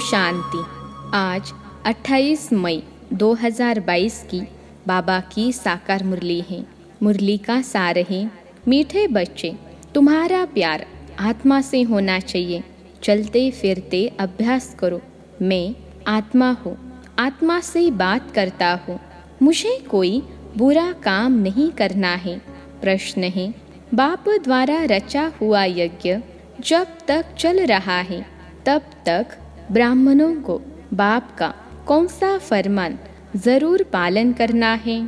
शांति। आज 28 मई 2022 की बाबा की साकार मुरली है। मुरली का सार है, मीठे बच्चे, तुम्हारा प्यार आत्मा से होना चाहिए। चलते फिरते अभ्यास करो। मैं आत्मा हूँ, आत्मा से बात करता हूँ। मुझे कोई बुरा काम नहीं करना है। प्रश्न है, बाप द्वारा रचा हुआ यज्ञ जब तक चल रहा है तब तक ब्राह्मणों को बाप का कौन सा फरमान जरूर पालन करना है?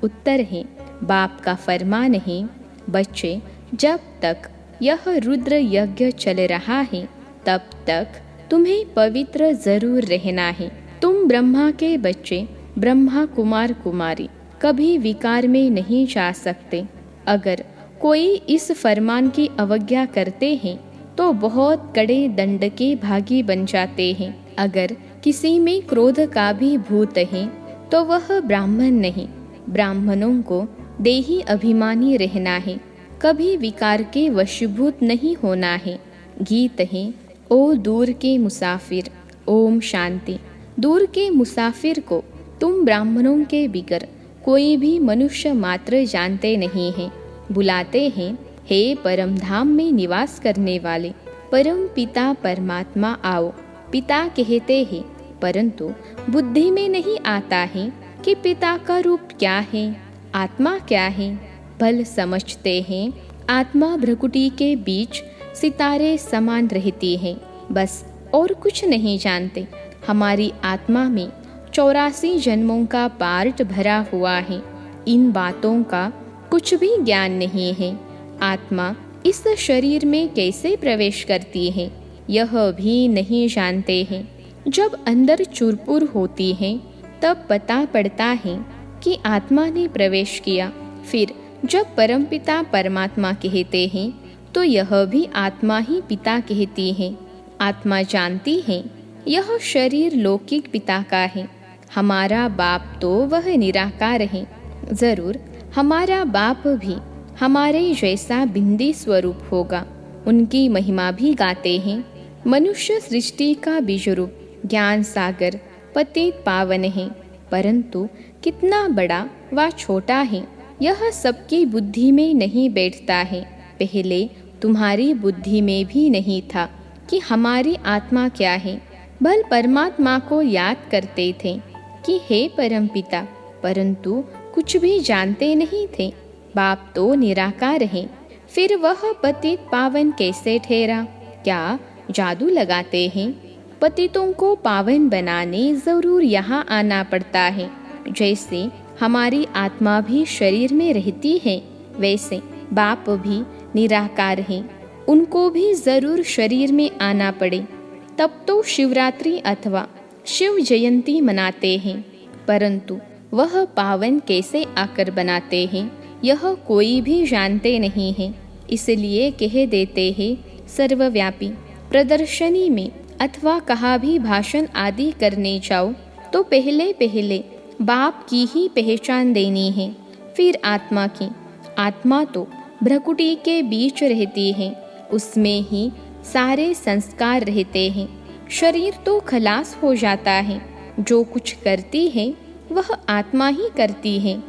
उत्तर है, बाप का फरमान है, बच्चे, जब तक यह रुद्र यज्ञ चल रहा है तब तक तुम्हें पवित्र जरूर रहना है। तुम ब्रह्मा के बच्चे, ब्रह्मा कुमार कुमारी कभी विकार में नहीं जा सकते। अगर कोई इस फरमान की अवज्ञा करते हैं तो बहुत कड़े दंड के भागी बन जाते हैं। अगर किसी में क्रोध का भी भूत है तो वह ब्राह्मण नहीं। ब्राह्मणों को देही अभिमानी रहना है, कभी विकार के वशीभूत नहीं होना है। गीत है, ओ दूर के मुसाफिर, ओम शांति। दूर के मुसाफिर को तुम ब्राह्मणों के बिगर कोई भी मनुष्य मात्र जानते नहीं हैं। बुलाते हैं, हे परम धाम में निवास करने वाले परम पिता परमात्मा आओ। पिता कहते हैं, परंतु बुद्धि में नहीं आता है कि पिता का रूप क्या है, आत्मा क्या है। भल समझते हैं आत्मा भ्रकुटी के बीच सितारे समान रहती है, बस और कुछ नहीं जानते। हमारी आत्मा में 84 जन्मों का पार्ट भरा हुआ है। इन बातों का कुछ भी ज्ञान नहीं है। आत्मा इस शरीर में कैसे प्रवेश करती है यह भी नहीं जानते हैं। जब अंदर चुरपुर होती है तब पता पड़ता है कि आत्मा ने प्रवेश किया। फिर जब परमपिता परमात्मा कहते हैं तो यह भी आत्मा ही पिता कहती है। आत्मा जानती है यह शरीर लौकिक पिता का है। हमारा बाप तो वह निराकार है। जरूर हमारा बाप भी हमारे जैसा बिंदी स्वरूप होगा। उनकी महिमा भी गाते हैं। मनुष्य सृष्टि का बीज रूप ज्ञान सागर पतित पावन है, परंतु कितना बड़ा व छोटा है यह सबकी बुद्धि में नहीं बैठता है। पहले तुम्हारी बुद्धि में भी नहीं था कि हमारी आत्मा क्या है। भल परमात्मा को याद करते थे कि हे परमपिता, परंतु कुछ भी जानते नहीं थे। बाप तो निराकार है, फिर वह पतित पावन कैसे ठहरा? क्या जादू लगाते हैं? पतितों को पावन बनाने जरूर यहाँ आना पड़ता है। जैसे हमारी आत्मा भी शरीर में रहती है, वैसे बाप भी निराकार है, उनको भी जरूर शरीर में आना पड़े। तब तो शिवरात्रि अथवा शिव जयंती मनाते हैं, परंतु वह पावन कैसे आकर बनाते हैं यह कोई भी जानते नहीं है। इसलिए कह देते हैं सर्वव्यापी। प्रदर्शनी में अथवा कहाँ भी भाषण आदि करने जाओ तो पहले पहले बाप की ही पहचान देनी है, फिर आत्मा की। आत्मा तो भ्रकुटी के बीच रहती है, उसमें ही सारे संस्कार रहते हैं। शरीर तो खलास हो जाता है, जो कुछ करती है वह आत्मा ही करती है।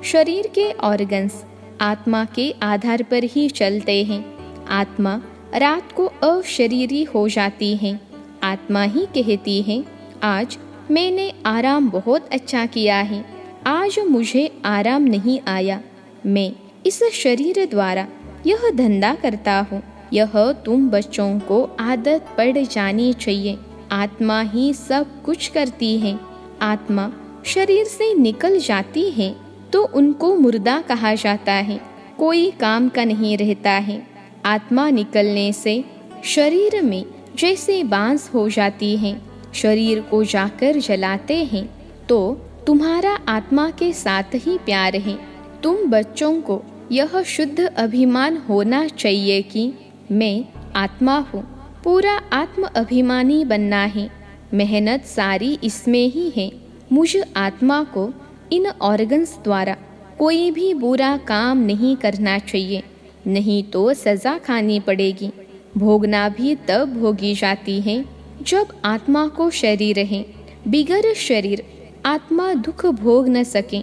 शरीर के ऑर्गन्स आत्मा के आधार पर ही चलते हैं। आत्मा रात को अशरीरी हो जाती है। आत्मा ही कहती है, आज मैंने आराम बहुत अच्छा किया है, आज मुझे आराम नहीं आया। मैं इस शरीर द्वारा यह धंधा करता हूँ। यह तुम बच्चों को आदत पड़ जानी चाहिए। आत्मा ही सब कुछ करती है। आत्मा शरीर से निकल जाती है तो उनको मुर्दा कहा जाता है, कोई काम का नहीं रहता है। आत्मा निकलने से शरीर में जैसे बांस हो जाती है। शरीर को जाकर जलाते हैं तो तुम्हारा आत्मा के साथ ही प्यार है। तुम बच्चों को यह शुद्ध अभिमान होना चाहिए कि मैं आत्मा हूँ। पूरा आत्म अभिमानी बनना है। मेहनत सारी इसमें ही है। मुझ आत्मा को इन ऑर्गन्स द्वारा कोई भी बुरा काम नहीं करना चाहिए, नहीं तो सज़ा खानी पड़ेगी। भोगना भी तब भोगी जाती है जब आत्मा को शरीर है, बिगर शरीर आत्मा दुख भोग न सके,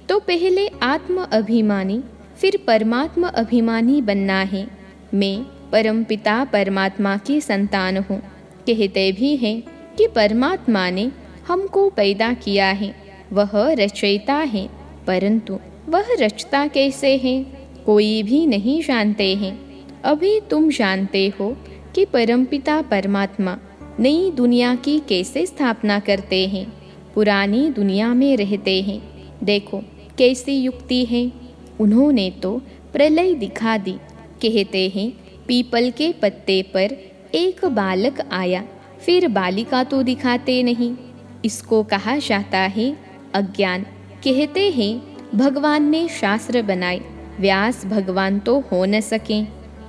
तो पहले आत्म अभिमानी फिर परमात्मा अभिमानी बनना है। मैं परमपिता परमात्मा की संतान हूँ। कहते भी हैं कि परमात्मा ने हमको पैदा किया है, वह रचयिता है, परंतु वह रचता कैसे है कोई भी नहीं जानते हैं। अभी तुम जानते हो कि परमपिता परमात्मा नई दुनिया की कैसे स्थापना करते हैं, पुरानी दुनिया में रहते हैं। देखो कैसी युक्ति है, उन्होंने तो प्रलय दिखा दी। कहते हैं पीपल के पत्ते पर एक बालक आया, फिर बालिका तो दिखाते नहीं, इसको कहा जाता है अज्ञान। कहते हैं भगवान ने शास्त्र बनाए, व्यास भगवान तो हो न सके।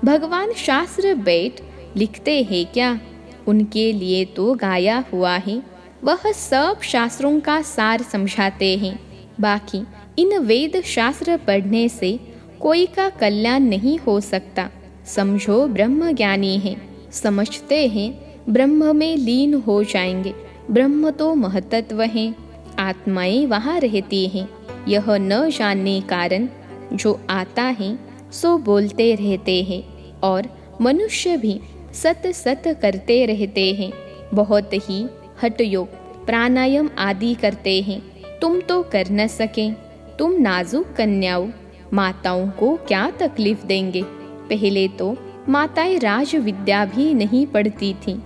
भगवान शास्त्र बैठ लिखते हैं क्या, उनके लिए तो गाया हुआ है, वह सब शास्त्रों का सार समझाते हैं। बाकी इन वेद शास्त्र पढ़ने से कोई का कल्याण नहीं हो सकता। समझो ब्रह्म ज्ञानी है, समझते हैं ब्रह्म में लीन हो जाएंगे। ब्रह्म तो महतत्व है, आत्माएं वहाँ रहती हैं। यह न जानने कारण जो आता है सो बोलते रहते हैं, और मनुष्य भी सत सत करते रहते हैं। बहुत ही हठ योग प्राणायाम आदि करते हैं, तुम तो कर न सके। तुम नाजुक कन्याओं, माताओं को क्या तकलीफ देंगे। पहले तो माताएं राज विद्या भी नहीं पढ़ती थीं,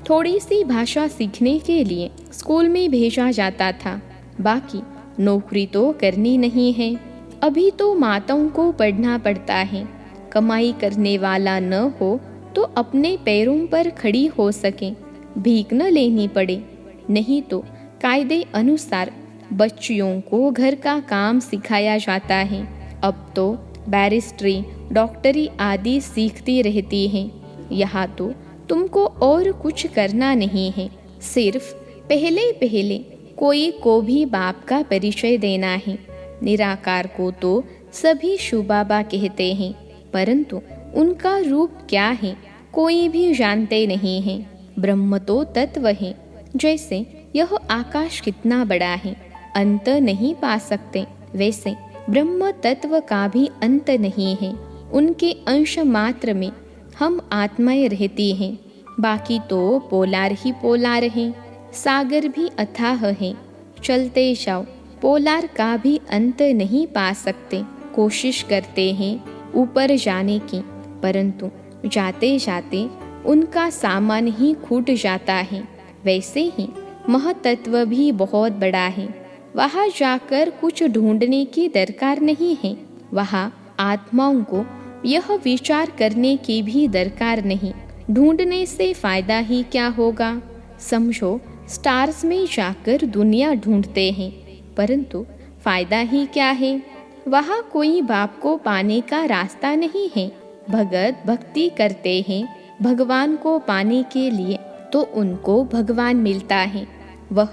थोड़ी सी भाषा सीखने के लिए स्कूल में भेजा जाता था, बाकी नौकरी तो करनी नहीं है। अभी तो माताओं को पढ़ना पड़ता है, कमाई करने वाला न हो तो अपने पैरों पर खड़ी हो सके, भीख न लेनी पड़े। नहीं तो कायदे अनुसार बच्चियों को घर का काम सिखाया जाता है। अब तो बैरिस्ट्री, डॉक्टरी आदि सीखती रहती हैं। यहाँ तो तुमको और कुछ करना नहीं है, सिर्फ पहले पहले कोई को भी बाप का परिचय देना है। निराकार को तो सभी शुबाबा कहते हैं, परंतु उनका रूप क्या है कोई भी जानते नहीं है। ब्रह्म तो तत्व है, जैसे यह आकाश कितना बड़ा है, अंत नहीं पा सकते, वैसे ब्रह्म तत्व का भी अंत नहीं है। उनके अंश मात्र में हम आत्माएं रहती हैं, बाकी तो पोलार ही पोलार हैं। सागर भी अथाह है, चलते जाओ, पोलार का भी अंत नहीं पा सकते। कोशिश करते हैं ऊपर जाने की, परंतु जाते जाते उनका सामान ही छूट जाता है। वैसे ही महतत्व भी बहुत बड़ा है, वहाँ जाकर कुछ ढूंढने की दरकार नहीं है। वहाँ आत्माओं को यह विचार करने की भी दरकार नहीं, ढूंढने से फायदा ही क्या होगा। समझो स्टार्स में जाकर दुनिया ढूंढते हैं, परंतु फायदा ही क्या है। वहाँ कोई बाप को पाने का रास्ता नहीं है। भगत भक्ति करते हैं भगवान को पाने के लिए, तो उनको भगवान मिलता है। वह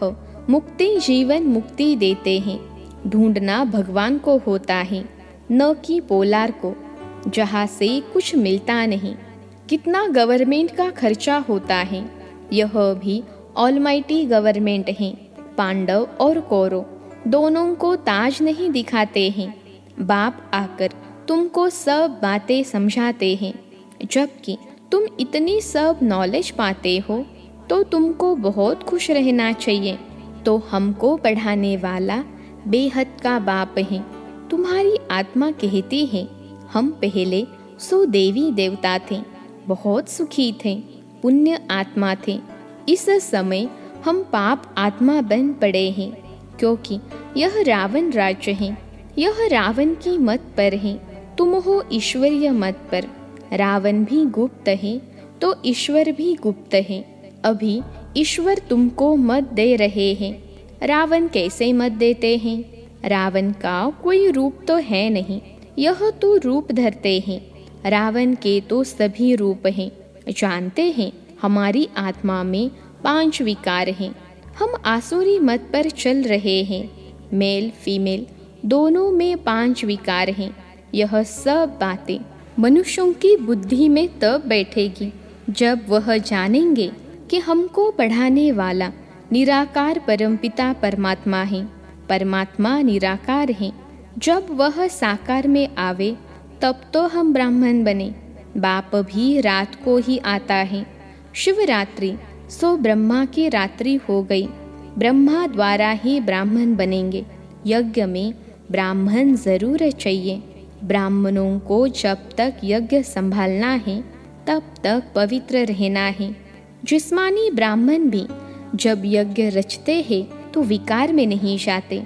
मुक्ति जीवन मुक्ति देते हैं। ढूंढना भगवान को होता है, न कि पोलार को, जहाँ से कुछ मिलता नहीं। कितना गवर्नमेंट का खर्चा होता है, यह भी ऑलमाइटी गवर्नमेंट है। पांडव और कौरव दोनों को ताज नहीं दिखाते हैं, बाप आकर तुमको सब बातें समझाते हैं। जबकि तुम इतनी सब नॉलेज पाते हो तो तुमको बहुत खुश रहना चाहिए। तो हमको पढ़ाने वाला बेहद का बाप है। तुम्हारी आत्मा कहती है हम पहले सो देवी देवता थे, बहुत सुखी थे, पुण्य आत्मा थे। इस समय हम पाप आत्मा बन पड़े हैं, क्योंकि यह रावण राज्य है। यह रावण की मत पर है, तुम हो ईश्वरीय मत पर। रावण भी गुप्त है तो ईश्वर भी गुप्त है। अभी ईश्वर तुमको मत दे रहे हैं, रावण कैसे मत देते हैं। रावण का कोई रूप तो है नहीं, यह तो रूप धरते हैं। रावण के तो सभी रूप हैं। जानते हैं हमारी आत्मा में 5 विकार हैं। हम आसुरी मत पर चल रहे हैं। मेल फीमेल दोनों में 5 विकार हैं। यह सब बातें मनुष्यों की बुद्धि में तब बैठेगी जब वह जानेंगे कि हमको पढ़ाने वाला निराकार परमपिता परमात्मा है। परमात्मा निराकार है। जब वह साकार में आवे तब तो हम ब्राह्मण बने। बाप भी रात को ही आता है। शिवरात्रि सो ब्रह्मा की रात्रि हो गई। ब्रह्मा द्वारा ही ब्राह्मण बनेंगे। यज्ञ में ब्राह्मण जरूर चाहिए। ब्राह्मणों को जब तक यज्ञ संभालना है तब तक पवित्र रहना है। जिस्मानी ब्राह्मण भी जब यज्ञ रचते हैं तो विकार में नहीं जाते।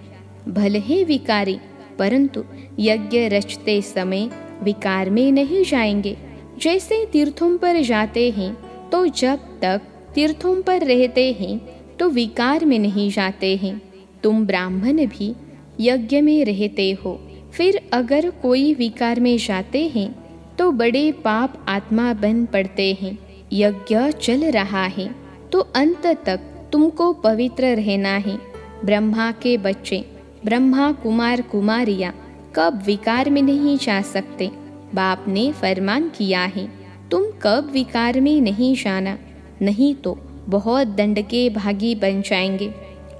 भले ही विकारी, परंतु यज्ञ रचते समय विकार में नहीं जाएंगे। जैसे तीर्थों पर जाते हैं तो जब तक तीर्थों पर रहते हैं तो विकार में नहीं जाते हैं। तुम ब्राह्मण भी यज्ञ में रहते हो, फिर अगर कोई विकार में जाते हैं तो बड़े पाप आत्मा बन पड़ते हैं। यज्ञ चल रहा है तो अंत तक तुमको पवित्र रहना है। ब्रह्मा के बच्चे ब्रह्मा कुमार कुमारियां कब विकार में नहीं जा सकते। बाप ने फरमान किया है, तुम कब विकार में नहीं जाना, नहीं तो बहुत दंड के भागी बन जाएंगे।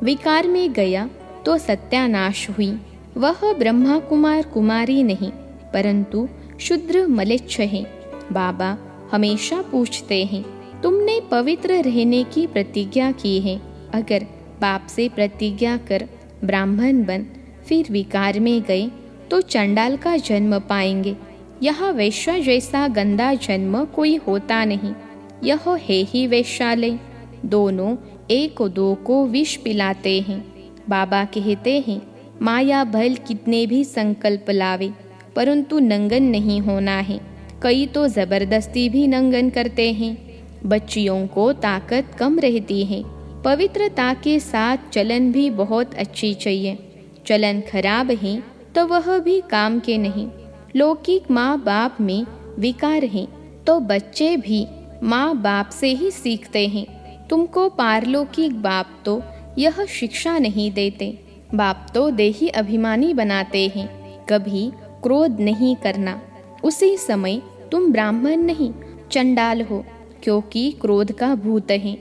विकार में गया तो सत्यानाश हुई। वह ब्रह्मा कुमार कुमारी नहीं परंतु शूद्र मलेच्छ है। बाबा हमेशा पूछते हैं, तुमने पवित्र रहने की प्रतिज्ञा की है। अगर बाप से प्रतिज्ञा कर ब्राह्मण बन फिर विकार में गए तो चंडाल का जन्म पाएंगे। यह वैश्य जैसा गंदा जन्म कोई होता नहीं। यह है ही वैश्यालय। दोनों एक दो को विष पिलाते हैं। बाबा कहते हैं, माया भल कितने भी संकल्प लावे परंतु नंगन नहीं होना है। कई तो जबरदस्ती भी नंगन करते हैं। बच्चियों को ताकत कम रहती है। पवित्रता के साथ चलन भी बहुत अच्छी चाहिए। चलन खराब है तो वह भी काम के नहीं। लौकिक माँ बाप में विकार है तो बच्चे भी माँ बाप से ही सीखते हैं। तुमको पारलौकिक बाप तो यह शिक्षा नहीं देते। बाप तो देही अभिमानी बनाते हैं, कभी क्रोध नहीं करना। उसी समय तुम ब्राह्मण नहीं चंडाल हो, क्योंकि क्रोध का भूत है।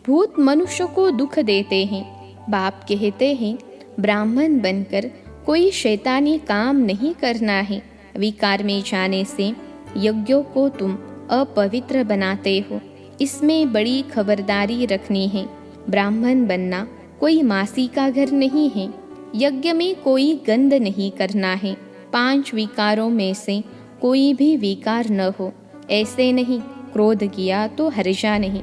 भूत मनुष्य को दुख देते हैं। बाप कहते हैं, ब्राह्मण बनकर कोई शैतानी काम नहीं करना है। विकार में जाने से यज्ञों को तुम अपवित्र बनाते हो। इसमें बड़ी खबरदारी रखनी है। ब्राह्मण बनना कोई मासी का घर नहीं है। यज्ञ में कोई गंध नहीं करना है। 5 विकारों में से कोई भी विकार न हो। ऐसे नहीं, क्रोध किया तो हर्षा नहीं।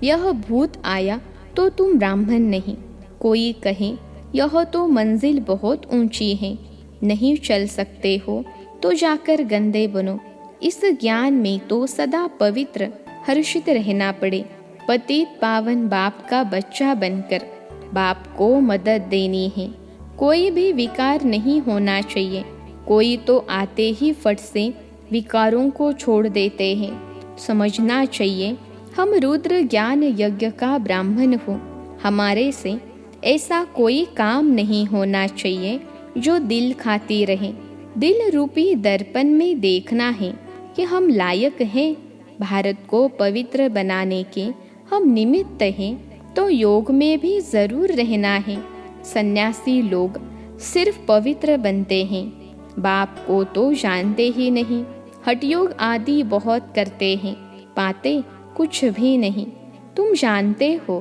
यह भूत आया तो तुम ब्राह्मण नहीं। कोई कहे यह तो मंजिल बहुत ऊंची है, नहीं चल सकते हो तो जाकर गंदे बनो। इस ज्ञान में तो सदा पवित्र हर्षित रहना पड़े। पतित पावन बाप का बच्चा बनकर बाप को मदद देनी है। कोई भी विकार नहीं होना चाहिए। कोई तो आते ही फट से विकारों को छोड़ देते हैं। समझना चाहिए हम रुद्र ज्ञान यज्ञ का ब्राह्मण हो। हमारे से ऐसा कोई काम नहीं होना चाहिए जो दिल खाती रहे। दिल रूपी दर्पण में देखना है कि हम लायक हैं। भारत को पवित्र बनाने के हम निमित्त हैं, तो योग में भी जरूर रहना है। सन्यासी लोग सिर्फ पवित्र बनते हैं, बाप को तो जानते ही नहीं। हठयोग आदि बहुत करते हैं, पाते कुछ भी नहीं। तुम जानते हो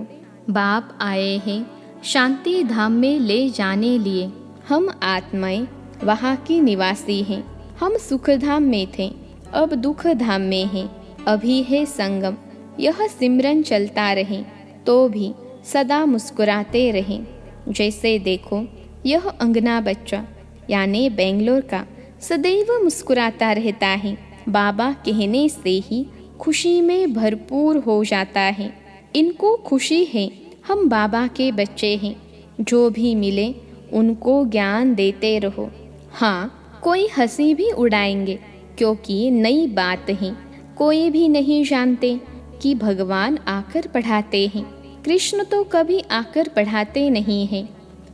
बाप आए हैं शांति धाम में ले जाने लिए। हम आत्माएं वहाँ की निवासी हैं। हम सुख धाम में थे, अब दुख धाम में हैं। अभी है संगम, यह सिमरन चलता रहे तो भी सदा मुस्कुराते रहें। जैसे देखो यह अंगना बच्चा यानी बेंगलोर का सदैव मुस्कुराता रहता है। बाबा कहने से ही खुशी में भरपूर हो जाता है। इनको खुशी है हम बाबा के बच्चे हैं। जो भी मिले उनको ज्ञान देते रहो। हाँ, कोई हंसी भी उड़ाएंगे क्योंकि नई बात है। कोई भी नहीं जानते कि भगवान आकर पढ़ाते हैं। कृष्ण तो कभी आकर पढ़ाते नहीं हैं।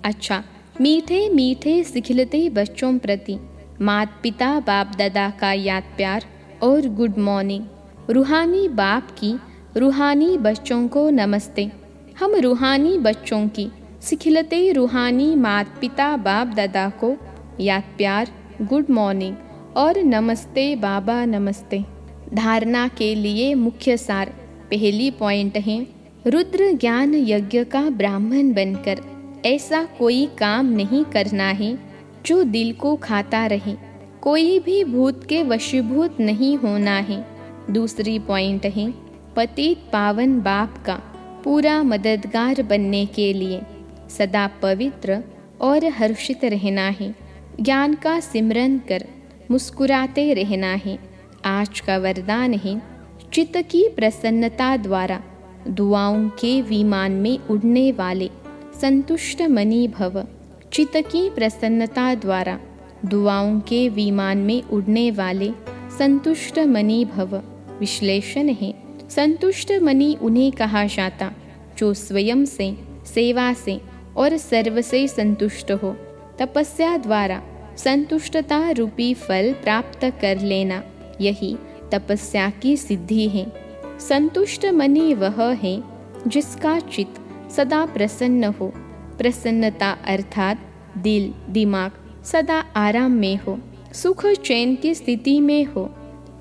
अच्छा, मीठे मीठे सिखलते बच्चों प्रति माता पिता बाप दादा का याद प्यार और गुड मॉर्निंग। रूहानी बाप की रूहानी बच्चों को नमस्ते। हम रूहानी बच्चों की सिखिलते रूहानी माता पिता बाप दादा को याद प्यार, गुड मॉर्निंग और नमस्ते बाबा नमस्ते। धारणा के लिए मुख्य सार। पहली पॉइंट है, रुद्र ज्ञान यज्ञ का ब्राह्मण बनकर ऐसा कोई काम नहीं करना है जो दिल को खाता रहे। कोई भी भूत के वशीभूत नहीं होना है। दूसरी पॉइंट है, पतित पावन बाप का पूरा मददगार बनने के लिए सदा पवित्र और हर्षित रहना है। ज्ञान का सिमरन कर मुस्कुराते रहना है। आज का वरदान है, चित्त की प्रसन्नता द्वारा दुआओं के विमान में उड़ने वाले संतुष्ट मनी भव। चित्त की प्रसन्नता द्वारा दुआओं के विमान में उड़ने वाले संतुष्ट मनी भव। विश्लेषण है, संतुष्ट मनी उन्हें कहा जाता जो स्वयं से, सेवा से और सर्व से संतुष्ट हो। तपस्या द्वारा संतुष्टता रूपी फल प्राप्त कर लेना, यही तपस्या की सिद्धि है। संतुष्ट मनी वह है जिसका चित्त सदा प्रसन्न हो। प्रसन्नता अर्थात दिल दिमाग सदा आराम में हो, सुख चैन की स्थिति में हो।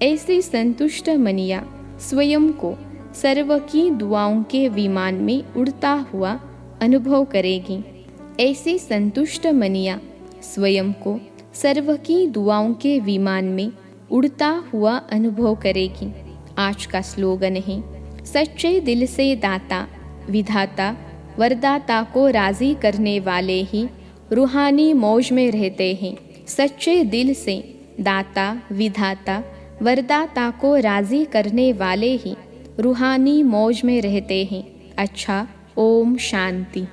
ऐसी संतुष्ट मनिया स्वयं को सर्व की दुआओं के विमान में उड़ता हुआ अनुभव करेगी। ऐसी संतुष्ट मनिया स्वयं को सर्व की दुआओं के विमान में उड़ता हुआ अनुभव करेगी। आज का स्लोगन है, सच्चे दिल से दाता विधाता वरदाता को राजी करने वाले ही रूहानी मौज में रहते हैं। सच्चे दिल से दाता विधाता वरदाता को राजी करने वाले ही रूहानी मौज में रहते हैं। अच्छा, ओम शांति।